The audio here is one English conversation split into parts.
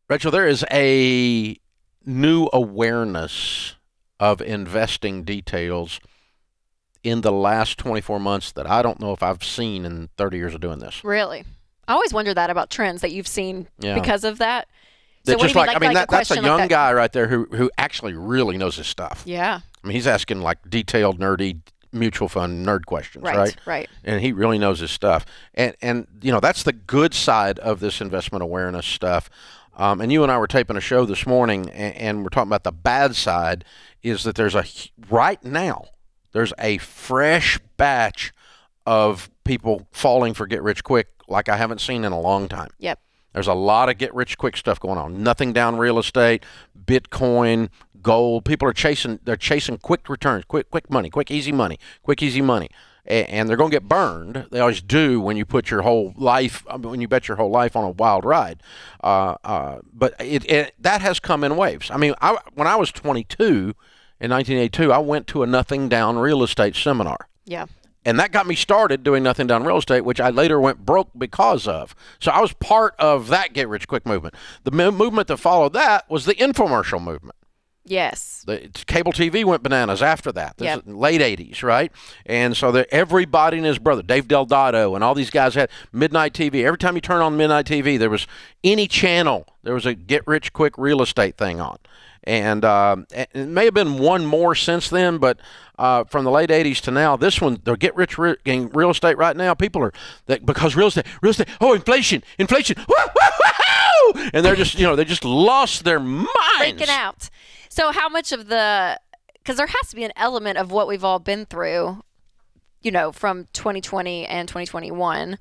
Rachel, there is a new awareness of investing details in the last 24 months that I don't know if I've seen in 30 years of doing this. Really? I always wonder that about trends that you've seen Yeah. because of that. That So what do just you mean? like, I mean, that's a question young that? guy right there who actually really knows his stuff. Yeah. I mean, he's asking like detailed, nerdy mutual fund nerd questions, right? Right. And he really knows his stuff. And that's the good side of this investment awareness stuff. And you and I were taping a show this morning, and we're talking about the bad side is that right now, there's a fresh batch of people falling for get rich quick like I haven't seen in a long time. Yep. There's a lot of get rich quick stuff going on. Nothing down real estate, Bitcoin, gold. People are chasing quick returns, quick money, quick easy money. And they're going to get burned. They always do when you put your whole life, when you bet your whole life on a wild ride. But that has come in waves. I mean, when I was 22 in 1982, I went to a nothing down real estate seminar. Yeah. And that got me started doing nothing down real estate, which I later went broke because of. So I was part of that get rich quick movement. The movement that followed that was the infomercial movement. Yes. The cable TV went bananas after that. This Yep. is late 80s, right? And so everybody and his brother, Dave Delgado, and all these guys had midnight TV. Every time you turn on midnight TV, there was any channel, there was a get-rich-quick real estate thing on. And it may have been one more since then, but from the late 80s to now, this one, the real estate right now, people are, because real estate, oh, inflation, woo, woo, woo, and they're just, they just lost their minds. Freaking out. So how much of because there has to be an element of what we've all been through, from 2020 and 2021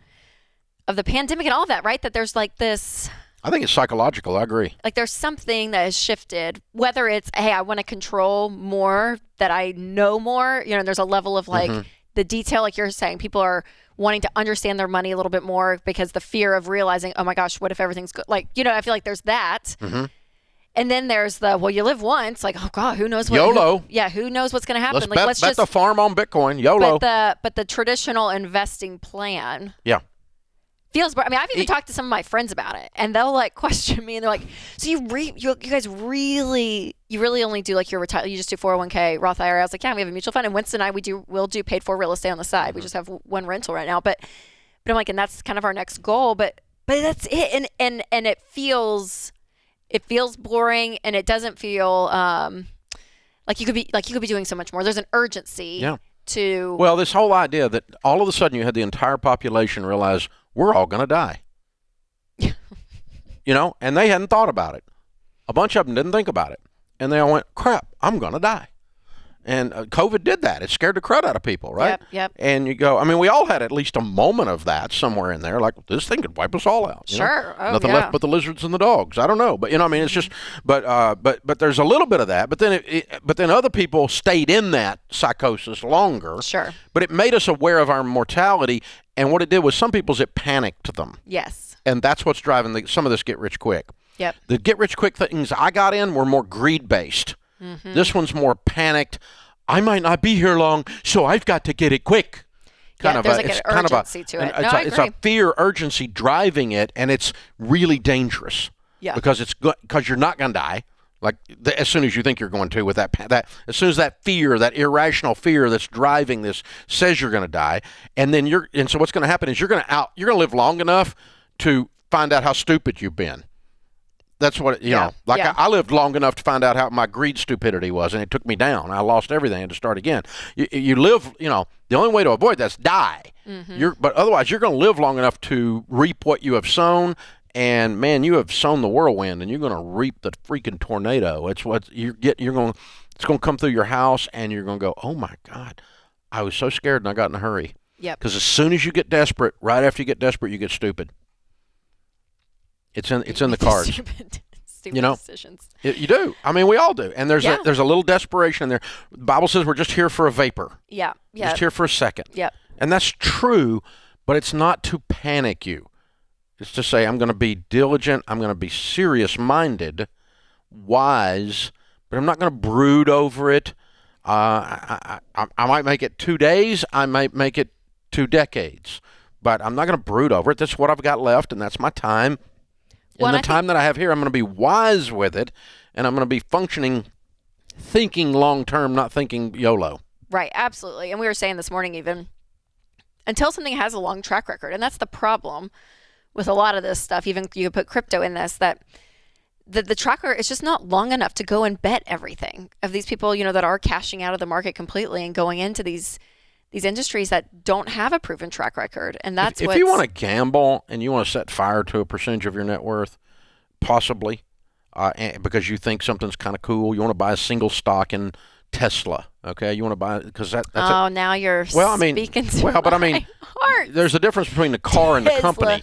of the pandemic and all of that, right? That there's like this. I think it's psychological. I agree. Like there's something that has shifted, whether it's, hey, I want to control more, that I know more, and there's a level of like the detail, like you're saying, people are wanting to understand their money a little bit more because the fear of realizing, oh my gosh, what if everything's good? Like, I feel like there's that. Mm-hmm. And then there's you live once, like, oh God, who knows what? YOLO. Who knows what's going to happen? Let's bet the farm on Bitcoin. YOLO. But the traditional investing plan. Yeah. Feels. I mean, I've even talked to some of my friends about it, and they'll like question me, and they're like, "So you guys really only do like your retire? You just do 401k, Roth IRA?" I was like, "Yeah, we have a mutual fund, and Winston and I we'll do paid for real estate on the side. We just have one rental right now, but I'm like, and that's kind of our next goal, but that's it, and it feels boring, and it doesn't feel like you could be doing so much more. There's an urgency. Yeah. Well, this whole idea that all of a sudden you had the entire population realize we're all going to die. And they hadn't thought about it. A bunch of them didn't think about it. And they all went, crap, I'm going to die. And COVID did that. It scared the crud out of people, right? Yep. And you go, I mean, we all had at least a moment of that somewhere in there. Like, this thing could wipe us all out. Sure. Oh, Nothing left but the lizards and the dogs. I don't know. But, I mean, it's just, but there's a little bit of that. But then other people stayed in that psychosis longer. Sure. But it made us aware of our mortality. And what it did was some people's, it panicked them. Yes. And that's what's driving some of this get rich quick. Yep. The get rich quick things I got in were more greed based. Mm-hmm. This one's more panicked. I might not be here long, so I've got to get it quick. There's like an urgency to it. It's a fear, urgency driving it, and it's really dangerous. Yeah. Because you're not going to die. Like as soon as you think you're going to, with that as soon as that fear, that irrational fear that's driving this says you're going to die, and so what's going to happen is you're going to live long enough to find out how stupid you've been. That's what, I lived long enough to find out how my greed stupidity was, and it took me down. I lost everything and to start again. You live, the only way to avoid that's die. Mm-hmm. But otherwise, you're going to live long enough to reap what you have sown, and man, you have sown the whirlwind, and you're going to reap the freaking tornado. It's what it's going to come through your house, and you're going to go, oh my God, I was so scared and I got in a hurry. Yep. Because as soon as you get desperate, right after you get desperate, you get stupid. It's in the cards. Stupid decisions. You do. I mean, we all do. And there's a little desperation in there. The Bible says we're just here for a vapor. Yeah. Just here for a second. Yeah. And that's true, but it's not to panic you. It's to say, I'm going to be diligent. I'm going to be serious-minded, wise, but I'm not going to brood over it. I might make it 2 days. I might make it 2 decades. But I'm not going to brood over it. That's what I've got left, and that's my time. In the time that I have here, I'm going to be wise with it, and I'm going to be functioning, thinking long term, not thinking YOLO. Right, absolutely. And we were saying this morning even, until something has a long track record, and that's the problem with a lot of this stuff, even you could put crypto in this, that the track record is just not long enough to go and bet everything of these people, that are cashing out of the market completely and going into these industries that don't have a proven track record. And that's if you want to gamble and you want to set fire to a percentage of your net worth, possibly, because you think something's kind of cool, you want to buy a single stock in Tesla. Okay, you want to buy because that's now you're speaking to my heart. There's a difference between the car and the company.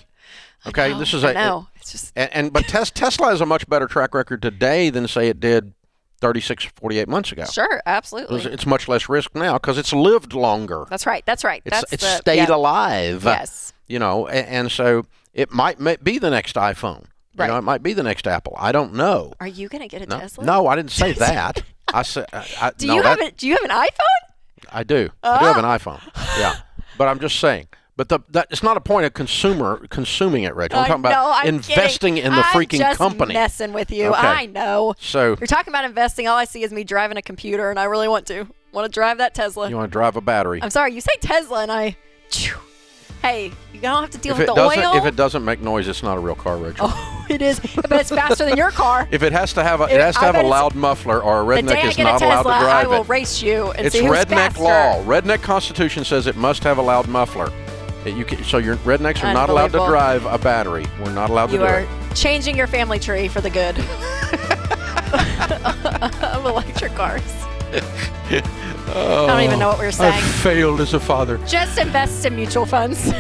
Okay, it's just but Tesla has a much better track record today than say it did 36, 48 months ago. Sure, absolutely. It's much less risk now because it's lived longer. That's right. It's stayed alive. Yes. And so it might be the next iPhone. Right. It might be the next Apple. I don't know. Are you going to get a Tesla? No, I didn't say that. I said. Do you have an iPhone? I do. I do have an iPhone. Yeah, but I'm just saying. But it's not a point of consuming it, Rachel. I'm talking about investing in the freaking company. I'm just messing with you. Okay. I know. So you're talking about investing. All I see is me driving a computer, and I really want to drive that Tesla. You want to drive a battery? I'm sorry, you say Tesla, and hey, you don't have to deal with the oil. If it doesn't make noise, it's not a real car, Rachel. Oh, it is. But it's faster than your car. If it has to have a loud muffler, or a redneck is not allowed to drive I will race you and it's see who's redneck faster. law. Redneck Constitution says it must have a loud muffler. So your rednecks are not allowed to drive a battery. We're not allowed to do it. You are changing your family tree for the good of electric cars. I don't even know what we were saying. I failed as a father. Just invest in mutual funds.